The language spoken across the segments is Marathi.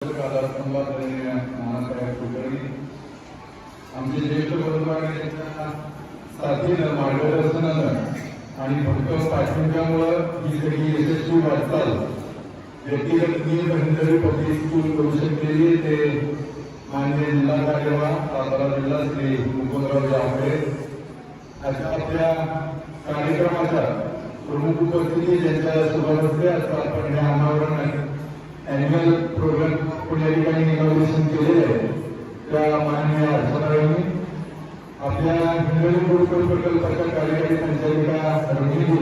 आमचे ज्येष्ठ बंधूंच्या साथीनं मार्गदर्शनानं आणि फक्त पाठिंब्यामुळं ही सगळी यशस्वी वाटचाल व्यक्तिगत मी धनंजय पब्लिक स्कूल करू शकलेली ते माननीय जिल्हा कार्यवाह सातारा जिल्हा श्री मुकुंदराव जांभळे अशा आपल्या कार्यक्रमाच्या प्रमुख उपस्थिती ज्यांच्या शुभारंभे आता आपण हे अनावरण अॅन्युअल प्रोग्राम पुण्या ठिकाणी इनॉग्रेशन केलेलं आहे त्या माननीय अर्चनाबाईंनी आपल्या हिंगोली गुरुकुल प्रकल्पाच्या कार्यकारी संचालिका रोहिणी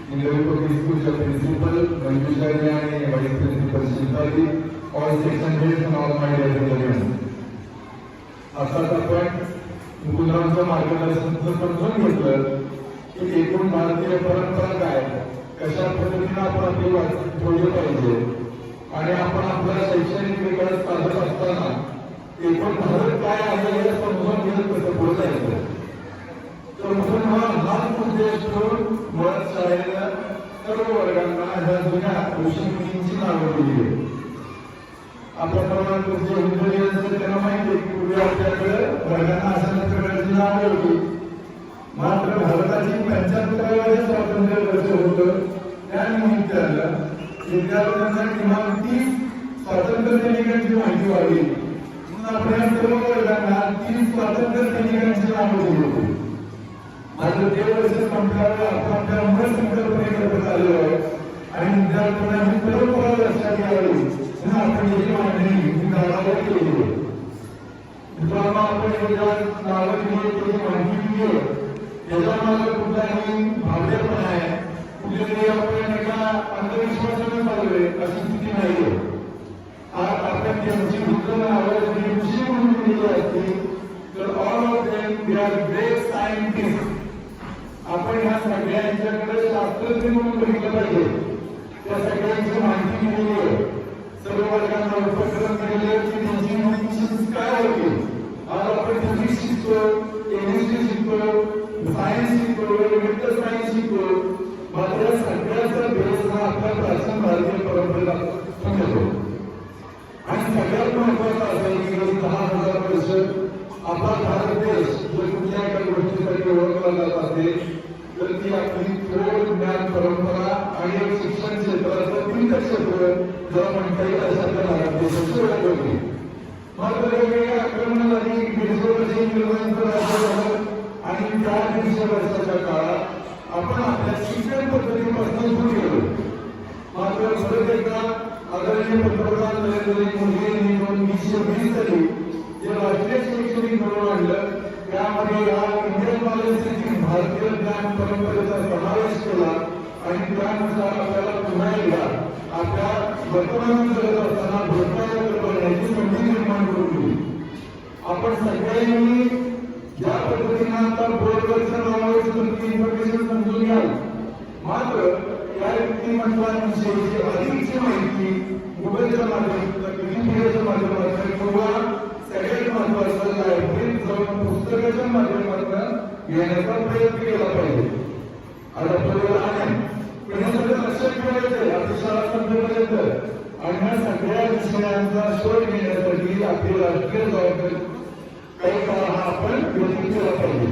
हिंगोली पब्लिक स्कूलच्या प्रिन्सिपल मंजुषाजी आणि वाईस प्रिन्सिपल शिल्पाजी all section heads and all my dear children असाच आपण मुकुंदरावांचं मार्गदर्शन समजून घेतलं की एकूण भारतीय परंपरा काय कशा पद्धतीने आपण आपली वाटचाल ठेवली पाहिजे आणि आपण आपला शैक्षणिक विकास साधत असताना एकूण भारत काय आहे हे समजून घेत कसं पुढे जायचं तर म्हणून हाच उद्देश ठेवून मुळात शाळेला सर्व वर्गांना ह्या जुन्या ऋषीमुनींची नावं दिली आहे. आपल्याप्रमाणे जे हिंदू असतं त्यांना माहिती आहे की पूर्वी आपल्याकडे वर्गांना अशा प्रकारची नावं होती. मात्र भारताची 75व्या स्वातंत्र्य वर्ष होतं त्यानिमित्तानं विद्यार्थ्यांना किमान 30 स्वातंत्र्य सैनिकांची माहिती व्हावी म्हणून आपण या सर्व वर्गांना 30 स्वातंत्र्य सैनिकांची नावं दिली होती. मात्र ते वर्ष संपल्यावर आपण आपल्या मूळ संकल्पनेकडे चाललो आहे आणि विद्यार्थ्यांना ही परंपरा लक्षात यावी म्हणून आपण ही मागणी काळावर केली आहे. मित्रांनो आपण नावं दिली त्याची माहिती दिली आहे त्याच्या मागे कुठलाही भावनेपणा आहे कुठेतरी आपण एका अंधविश्वासाने चाललोय अशी स्थिती नाहीये. आज आपण त्यांची उत्तम नावं ऋषी म्हणून दिलेली असती तर all of them they are great scientist. आपण ह्या सगळ्यांच्याकडे शास्त्रज्ञ म्हणून बघितलं पाहिजे. त्या सगळ्यांची माहिती दिलेली आहे सर्व वर्गांना उपक्रम केले की त्यांची माहिती काय होती. आज आपण फिजिक्स शिकतो केमिस्ट्री शिकतो सायन्स शिकतो मेडिकल सायन्स शिकतो मात्र सगळ्याचा बेस हा आपल्या प्राचीन भारतीय परंपरेला समजतो आणि सगळ्यात महत्वाचं असं की 10,000 वर्ष आपला भारत देश जर कुठल्या एका गोष्टीसाठी ओळखला जात असेल तर ती आपली थोड ज्ञान परंपरा आणि शिक्षण क्षेत्राचं तीर्थक्षेत्र जर म्हणता येईल अशा भारत देशाची ओळख होती. मात्र वेगवेगळ्या आक्रमण झाली 150 वर्ष इंग्रजांचं राज्य झालं आणि त्या 150 वर्षाच्या काळात आपण आपल्या शिक्षण पद्धतीपासून सुरू केलो. मात्र परत एकदा आदरणीय पंतप्रधान नरेंद्र मोदी यांनी 2020 साली जे राष्ट्रीय शैक्षणिक धोरण आणलं त्यामध्ये या इंडियन पॉलिसीची भारतीय ज्ञान परंपरेचा समावेश केला आणि त्यानुसार आपल्याला पुन्हा एकदा आपल्या वर्तमानात जगत असताना भूतकाळाकडे बघण्याची संधी निर्माण करून दिली. आपण सगळ्यांनी ज्या पद्धतीने आता बोर्डवरच्या नावावर इन्फॉर्मेशन समजून घ्याल मात्र या व्यक्तिमत्वांविषयीची अधिकची माहिती मोबाईलच्या माध्यमातून विकिपीडियाच्या माध्यमातून किंवा सगळ्यात महत्वाचं लायब्ररीत जाऊन पुस्तकाच्या माध्यमातून घेण्याचा प्रयत्न केला पाहिजे. आज आपल्याला आहे पण हे सगळं लक्षात ठेवायचं आहे आपली शाळा संपेपर्यंत आणि ह्या सगळ्या विषयांचा शोध घेण्यासाठी आपली राष्ट्रीय जबाबदारी काही काळ हा आपण व्यतीत केला पाहिजे.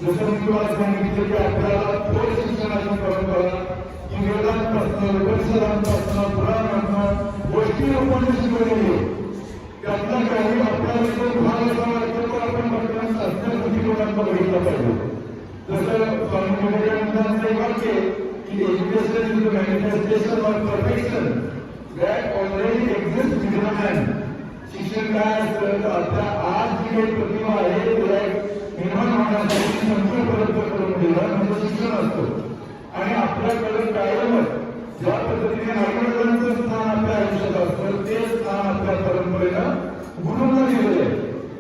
जसं मी तुम्हाला सांगितलं की आपल्याला थोड शिक्षणाची परंपरा इंग्रजांपासून उपनिषदांपासून पुराणांपासून गोष्टी रूपाने शिकवलेली आहे. त्यातला काही आपल्या भाग असा वाटतो तर आपण वर्तमान शास्त्रीय दृष्टिकोनातून बघितलं पाहिजे. जसं स्वामी विवेकानंदांचं एक वाक्य की education is the manifestation of perfection that already exist within a man. शिक्षण काय असतं तर आपल्या आज जी काही प्रतिभा आहे तिला निर्माण होण्यासाठी संस्कार प्रयत्न करून दिला म्हणजे शिक्षण असतं आणि आपल्याकडे कायमच ज्या पद्धतीने आईवडिलांचं स्थान आपल्या आयुष्यात असतं ते स्थान आपल्या परंपरेला गुरूंना दिलेलं आहे.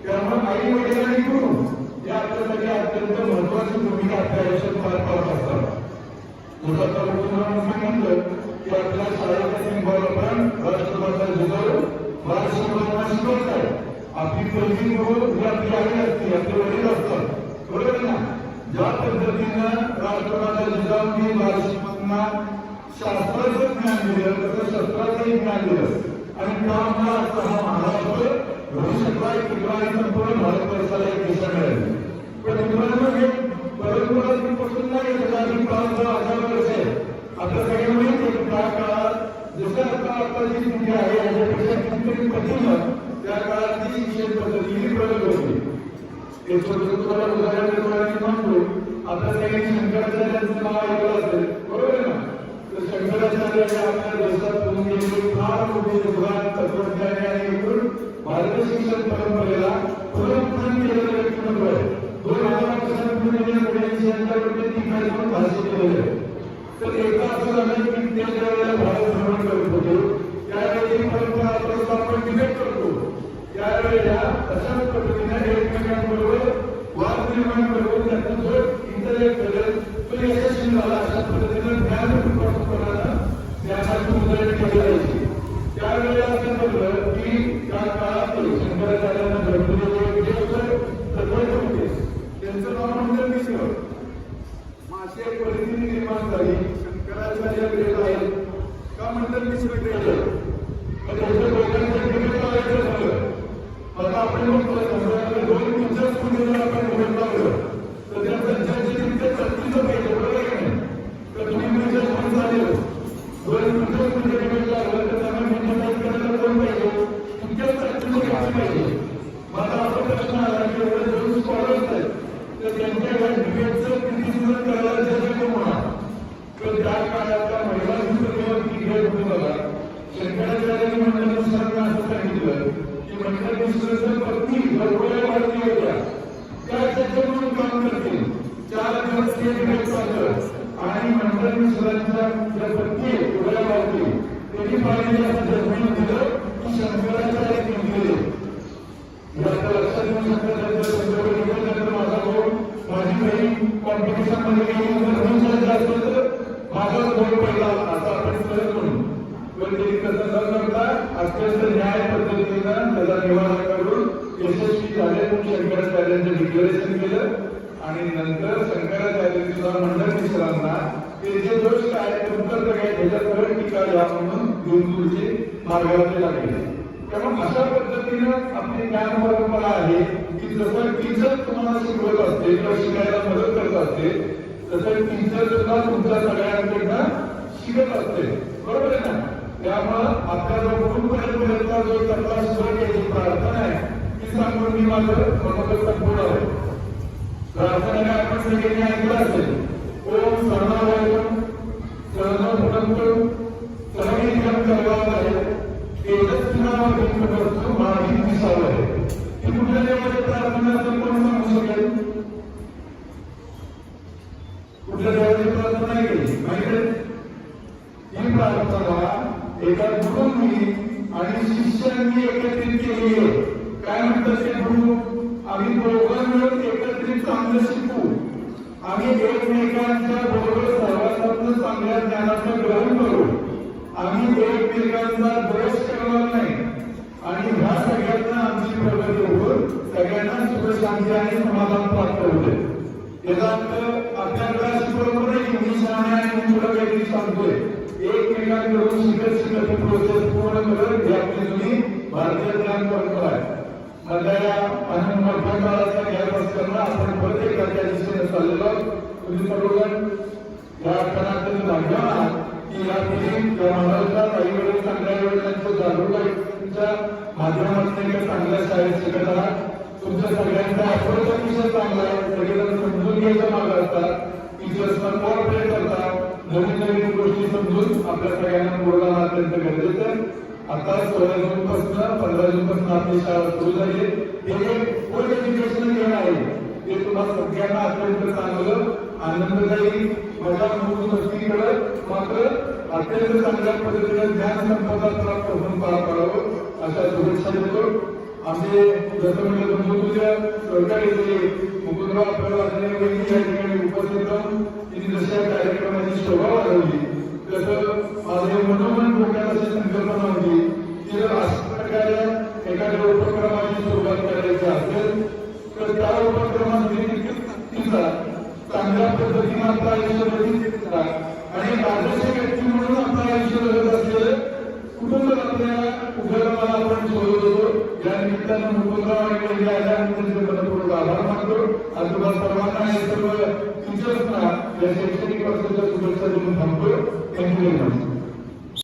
त्यामुळे आई वडील आणि गुरु या आपल्यासाठी अत्यंत महत्वाची भूमिका आपल्या आयुष्यात पार पाडत असतात. मुलाचा मुकुंदरावांनी सांगितलं की आपल्या शाळेचा सिंबॉल आपण राष्ट्रभाषा जिजाऊ बालशिक्षकांना शिकवतात. आपली पहिली गुरु ही आपली आई असते आपले वडील असतात बरोबर ना. ज्या पद्धतीनं राष्ट्रभाषा जिजाऊंनी बालशिक्षकांना शास्त्राचं ज्ञान दिलं तसं शस्त्राचंही ज्ञान दिलं आणि त्यामुळे आता हा महाराष्ट्र भविष्यातला एक इब्राहिम संपूर्ण भारतवर्षाला एक दिशा मिळाली. पण मित्रांनो हे परंपरापासून नाही आधी 5,000 वर्ष आहे. आता सगळ्यांना माहिती आहे त्या काळात जसं आता जी पिढी आहे याच्यापेक्षा कितीतरी पटीने त्या काळातली शिक्षण पद्धती ही प्रगत होती. ते तुम्हाला उदाहरण म्हणतो आता काही शंकराचार्यांचं नाव ऐकलं असेल बरोबर आहे ना. तर शंकराचार्य आपल्या देशात होऊन गेलेले फार मोठे योगदान तत्वज्ञानी आणि एकूण भारतीय शिक्षण परंपरेला पुनरुत्थान केलेलं व्यक्तिमत्व आहे. 2000 वर्षांपूर्वी यांच्याकडे 3 भाषे केलेले आहे. तर एका असं झालं की ते ज्यावेळेला भारत भ्रमण करत होते त्यावेळी परंपरा आपण डिबेट करतो त्यावेळेला अशाच पद्धतीने एकमेकांबरोबर वाद निर्माण करून त्याचा जो इंटरनेट बदल तो यशस्वी झाला. अशा पद्धतीने ज्ञान ज्ञानाची उजळणी केली जायची. त्यावेळेला असं ठरलं की त्या काळात शंकराचार्यांना घडलेले जे तत्वज्ञ होते त्यांचं नाव मंडळ मिश्र. अशी एक परिस्थिती निर्माण झाली. शंकराचार्य ग्रेड आहेत का मंडळ मिश्र ग्रेड आहे त्याच्या लोकांचं डिबेट करायचं झालं. आता आपण म्हणतो दोन टीचर्स म्हणजे आपण डिबेट लावलं तर त्या संचाचे तिथे चर्चेचं पाहिजे बरोबर आहे नाही. तर तुम्ही टीचर्स पण झाले दोन टीचर्स म्हणजे डिबेट लावलं तर त्यांना मिनिमाइज करायला कोण पाहिजे तुमच्या चर्चेचं घ्यायचं पाहिजे. माझा असा प्रश्न आला की एवढे दोन स्कॉलर्स आहेत तर त्यांच्या डिबेटचं क्रिटिसिझम करायला जज कोण होणार. तर त्या काळातल्या महिला पुस्तकावरती डिबेट होऊ बघा. शंकराचार्यांनी मंडळानुसार असं सांगितलं की मंडळ मिश्रांच्या पत्नी भरपूर भारतीय होत्या त्या त्याच्याकडून काम करतील 4 दिवस हे डिबेट चाललं आणि मंडळ मिश्रांच्या ज्या पत्नी उड्या मारतील त्यांनी पाहिजे असं जजमेंट दिलं की शंकराचार्य केले. लक्षात घेऊन शंकराचार्य माझा भाऊ माझी बहीण कॉम्पिटिशन मध्ये गेली असेल तर माझा भाऊ पहिला असं आपण सहज म्हणून. पण ते तसं न करता अत्यंत न्याय पद्धतीनं त्याचा निवारण करून यशस्वी झाले. शंकराचार्यांचं डिक्लेरेशन केलं आणि नंतर शंकराचार्यांनी सुद्धा मंडळ मिश्रांना ते जे दोष काय उत्तर काय त्याच्यावर टीका द्या म्हणून घेऊन पुढचे मार्गावरती लागले. त्यामुळे अशा पद्धतीनं आपली ज्ञान परंपरा आहे की जसं टीचर तुम्हाला शिकवत असते किंवा शिकायला मदत करत असते तसं टीचर सुद्धा तुमच्या सगळ्यांकडनं शिकत असते बरोबर आहे ना. त्यामुळं आपल्या जो गुरुपर्यंतचा जो त्यातला सुरक्षेची प्रार्थना आहे ती सांगून मी माझं मनोगत संपूर्ण आहे. प्रार्थनेने आपण सगळ्यांनी ऐकलं असेल ओम सर्वावयम सर्वभूतम सर्वैकं सर्वावय तेजस्विनावतीं वस्तु माहिती दिसावय. ही कुठल्या देवाची प्रार्थना असेल कोण सांगू शकेल. कुठल्या देवाची प्रार्थना आहे माहिती आहे. ही प्रार्थना एका गुरुंनी आणि शिष्यांनी एकत्रित केली आहे. काय म्हणतात ते गुरु आम्ही दोघं मिळून एकत्रित चांगलं शिकू आम्ही एकमेकांच्या बरोबर सर्वांना चांगल्या ज्ञानाचं ग्रहण करू आम्ही एकमेकांचा दोष करणार नाही आणि ह्या सगळ्यांना आमची प्रगती होऊन सगळ्यांना सुखशांती आणि समाधान प्राप्त होते. याचा अर्थ आपल्याकडे अशी परंपरा आहे की मी शहाणे आणि तुला काहीतरी सांगतोय एकमेकांकडून शिकत शिकत ही प्रोसेस पूर्ण करत ही आपली जुनी भारतीय ज्ञान परंपरा आहे. मधल्या आणि मोठ्या काळाच्या ज्ञान असताना आपण परत एकदा त्या दिशेने चाललेलो. तुम्ही सर्वजण या क्षणातून भाग्यवान की या पिढी या महाराष्ट्रात काही वेळेस चांगल्या वेळेस जागरूकतेच्या माध्यमातून एका चांगल्या शाळेत शिकत आहात. तुमच्या सगळ्यांचा अप्रोच अतिशय चांगला आहे. सगळेजण समजून घ्यायच्या मागे असतात टीचर्सना कोऑपरेट करतात. नवीन नवीन गोष्टी समजून आपल्या सगळ्यांना बोलणं अत्यंत गरजेचं आहे. आता 16 जूनपासून 15 जूनपासून आपली शाळा सुरू झाली. हे फुल एज्युकेशन घेणं आहे ते तुम्हाला सगळ्यांना अत्यंत चांगलं आनंददायी मजा म्हणून नसतीकडे मात्र अत्यंत चांगल्या पद्धतीने ज्ञान संपदा प्राप्त होऊन पार पाडावं अशा शुभेच्छा देतो. आमचे जसं म्हणजे तुमच्या सरकारी मुकुंदराव आपल्याला या ठिकाणी उपस्थित राहून तिने जशा कार्यक्रमाची शोभा वाढवली तसं माझे मनोमन डोक्यात अशी संकल्पना होती की जर अशा प्रकारे एखाद्या उपक्रमाची सुरुवात करायची असेल तर त्या उपक्रमाचा चांगल्या पद्धतीने आपलं आयुष्य व्यतीत करा आणि आदर्श व्यक्ती म्हणून आपलं आयुष्य जगत असलेले कुटुंब आपल्याला उपक्रमाला आपण शोधत होतो. या निमित्तानं मुकुंदराव आणि आल्यानंतर मनपूर्वक आभार मानतो. आणि तुम्हाला सर्वांना हे सर्व टीचर्सना या शैक्षणिक वर्षाच्या शुभेच्छा देऊन थांबतो. Thank you very much.